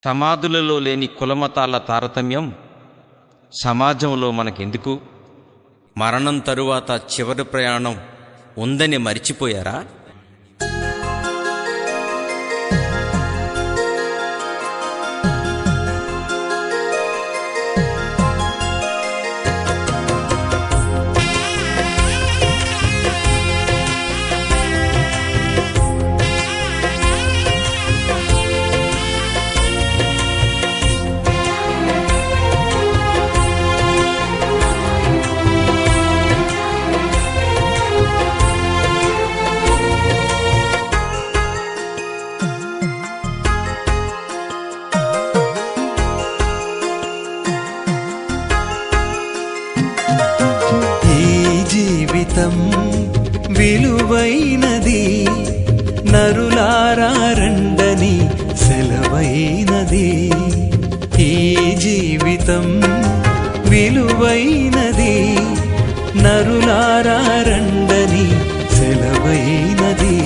సమాధులలో లేని కులమతాల తారతమ్యం సమాజంలో మనకెందుకు? మరణం తరువాత చివరి ప్రయాణం ఉందని మరిచిపోయారా? విలువైనది నరులారా రండని సెలవైనది. ఈ జీవితం విలువైనది నరులారా రండని సెలవైనది.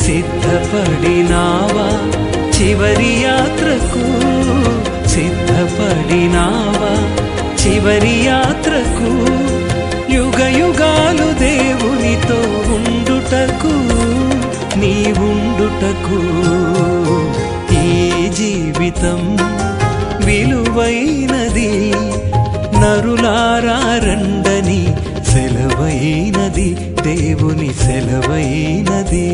సిద్ధపడినావా చివరి యాత్రకు? సిద్ధపడినావా చివరి యాత్రకు? యుగ యుగాలు దేవునితో ఉండుటకు. ఉండుటకు ఈ జీవితం విలువైనది. నరులారా రండని సెలవైనది, దేవుని సెలవైనది.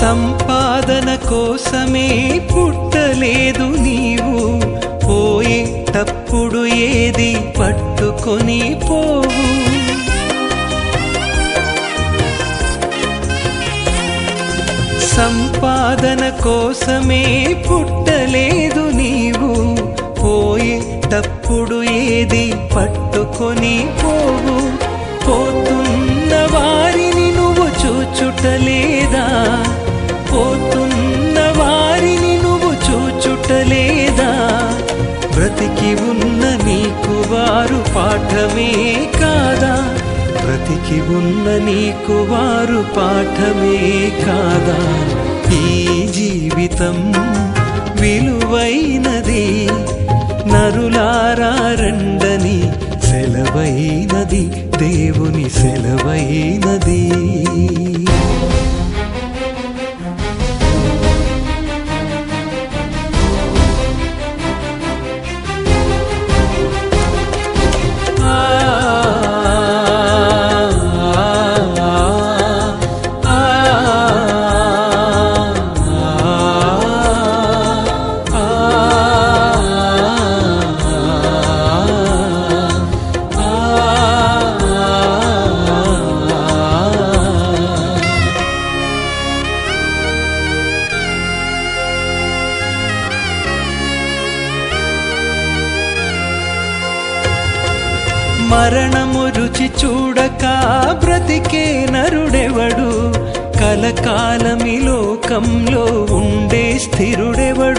సంపాదన కోసమే పుట్టలేదు నీవు, పోయేటప్పుడు ఏది పట్టుకొని పోవు. సంపాదన కోసమే పుట్టలేదు నీవు, పోయేటప్పుడు ఏది పట్టుకొని పోవు. పోతున్న వారిని నువ్వు చూచుటలేదా, పోతున్న వారిని నువ్వు చూచుటలేదా. బ్రతికి ఉన్న నీకు వారు పాఠమే కాదా, బ్రతికి ఉన్న నీకు వారు పాఠమే కాదా. ఈ జీవితం విలువైనది, నరులారా రండని సెలవైనది, దేవుని సెలవైనది. మరణము రుచి చూడక బ్రతికే నరుడెవడు, కలకాలమి లోకంలో ఉండే స్థిరుడెవడు.